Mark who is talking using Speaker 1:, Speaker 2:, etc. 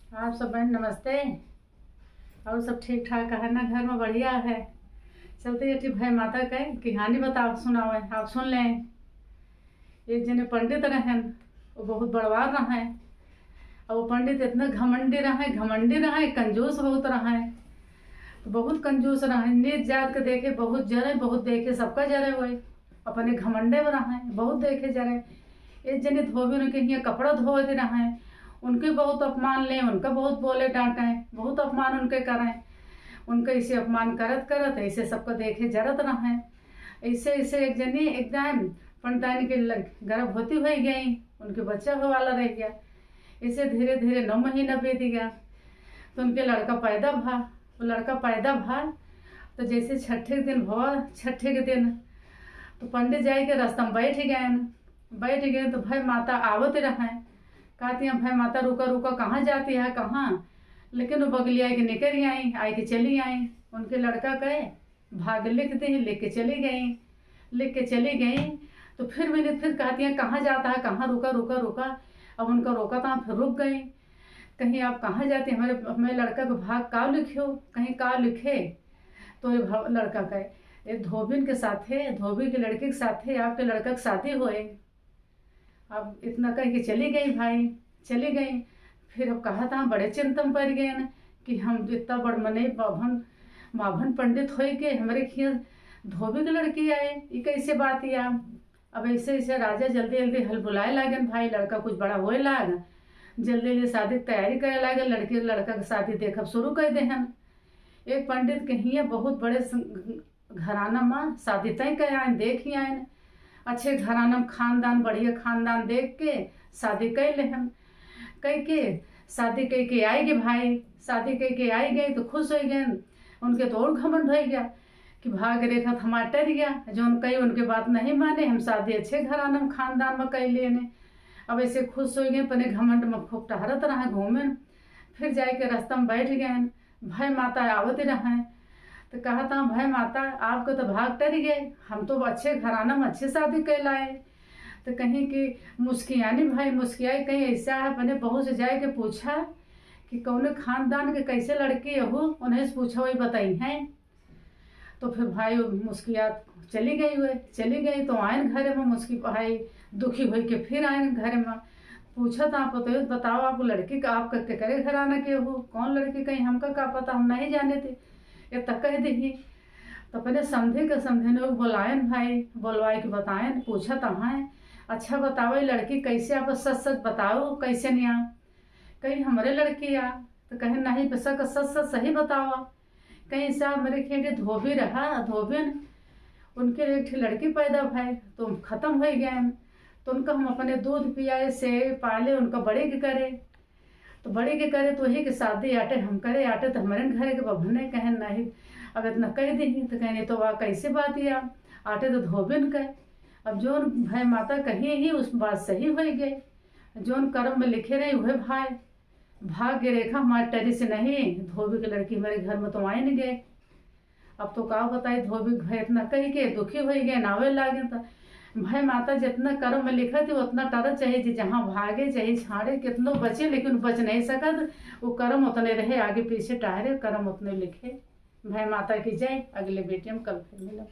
Speaker 1: आप सब बहन नमस्ते। और सब ठीक ठाक है ना? घर में बढ़िया है? चलते ये भाई माता का कहानी बताओ, सुनाओ, आप सुन लें। एक जने पंडित रहन, वो बहुत बड़वार रहा है। और वो पंडित इतना घमंडी रहा है, कंजूस बहुत रहा है। तो बहुत कंजूस रहा है, नीच जात के देखे बहुत जरे, बहुत देखे सबका जरे हुए, अपने घमंडे में रहा है, बहुत देखे जरे। एक जने धोबी उनके यहाँ कपड़ा धोए दे रहा है, उनके बहुत अपमान लें, उनका बहुत बोले डांटें, बहुत अपमान उनके करें। उनका इसे अपमान करत करत ऐसे सबको देखे जरत रहा है। ऐसे ऐसे एक जनी एकदम पंडितानी के गर्भवती हो गई, उनके बच्चा हो वाला रह गया। इसे धीरे धीरे 9 महीना बीत गया तो उनके लड़का पैदा भा। वो लड़का पैदा भा तो जैसे छठे के दिन तो पंडित जाए के रास्ता में बैठ गए तो भाई माता आवत रहा है। कहती हैं भाई माता रुका रुका, कहाँ जाती है कहाँ? लेकिन वो बगली आई के निकल आई के चली आई। उनके लड़का कहे भाग लिख दी, लिख के चली गई। तो फिर कहती हैं कहाँ जाता है, कहाँ? रुका रुका रुका। अब उनका रोका था, फिर रुक गई। कहीं आप कहाँ जाती? हमारे लड़का को भाग का लिखो, कहीं का लिखे? तो लड़का कहे एक धोबिन के साथ है, धोबी के लड़के के साथ है, आपके लड़का की शादी होए। अब इतना कह के चली गई। फिर अब कहा था बड़े चिंता में पड़ गए न कि हम इतना बड़ मने माभन पंडित हो के हमारे खिया धोबी के लड़की आए, ये कैसे बात या? अब ऐसे राजा जल्दी जल्दी हल बुलाए लागन, भाई लड़का कुछ बड़ा होए लाग, जल्दी जल्दी शादी की तैयारी करे लागे। लड़का की शादी देखब शुरू कर दे हम। एक पंडित के हिया बहुत बड़े घराना में शादी तय कर आए, देख ही आए। अच्छे घराना में खानदान, बढ़िया खानदान देख के शादी कर ले हम। शादी कह के आई गए भाई, शादी कह के आई गई तो खुश हो गए। उनके तो और घमंड हो गया कि भाग रेखा थमा टर गया, जो कही उनके बात नहीं माने, हम शादी अच्छे घराना में खानदान में कर लेने। अब ऐसे खुश हो गए, पने घमंड में खूब टहरत रहा घूमे। फिर जाए के रास्ता में बैठ गए, भाई माता आवत रहा है। तो कहा था भाई माता आपको तो भाग टर गए, हम तो अच्छे घराना में अच्छे शादी कर लाए। तो कहीं कि मुस्कियानी भाई मुस्कियाई, कहीं ऐसा है अपने बहू से जाए के पूछा कि कौन खानदान के कैसे लड़की हो, उन्हें से पूछा वही बताई हैं। तो फिर भाई मुस्किया चली गई तो आए घर में। मुस्की भाई दुखी हुई के फिर आए घर में। पूछा था आपको तो बताओ आप लड़की का आप करे घराना के हो, कौन लड़की? कहीं हमका का पता, हम नहीं जाने थे, ये तक कह दी। तो पहले समझे लोग बुलायन भाई, बुलवाए के बताएं। पूछा तो हाँ अच्छा बताओ ये लड़की कैसे? आप सच बताओ कैसे नहीं आ? कहीं हमारे लड़की आ? तो कहे नहीं सच सही बताओ। कहीं से मेरे खेटे धोबी रहा, धोबिन उनके एक लड़की पैदा भाई तो खत्म हो गए। तो उनका हम अपने दूध पियाए से पाले, उनका बड़े के करे तो वही के शादी आटे हम करे, आटे तो हमारे घर के बभने कहे नहीं। अब इतना कह दी तो कहने तो वाह कैसे बात या? आटे तो धोबिन कहे। अब जो भाई माता कही ही उस बात सही हो गई, जो कर्म में लिखे रहे वह भाई भाग्य रेखा हमारे टरी से नहीं, धोबी की लड़की हमारे घर में तो आए नहीं गए। अब तो का बताए धोबी भाई इतना कही के दुखी हो गए, नावे लागे। तो भाई माता जितना कर्म में लिखा थी उतना तरह चाहिए जी, जहाँ भागे चाहे छाड़े कितनों बचे लेकिन बच नहीं सकत। वो कर्म उतने रहे, आगे पीछे टहरे कर्म उतने लिखे। भाई माता की जय। अगले वीडियो में कल फिर मिला।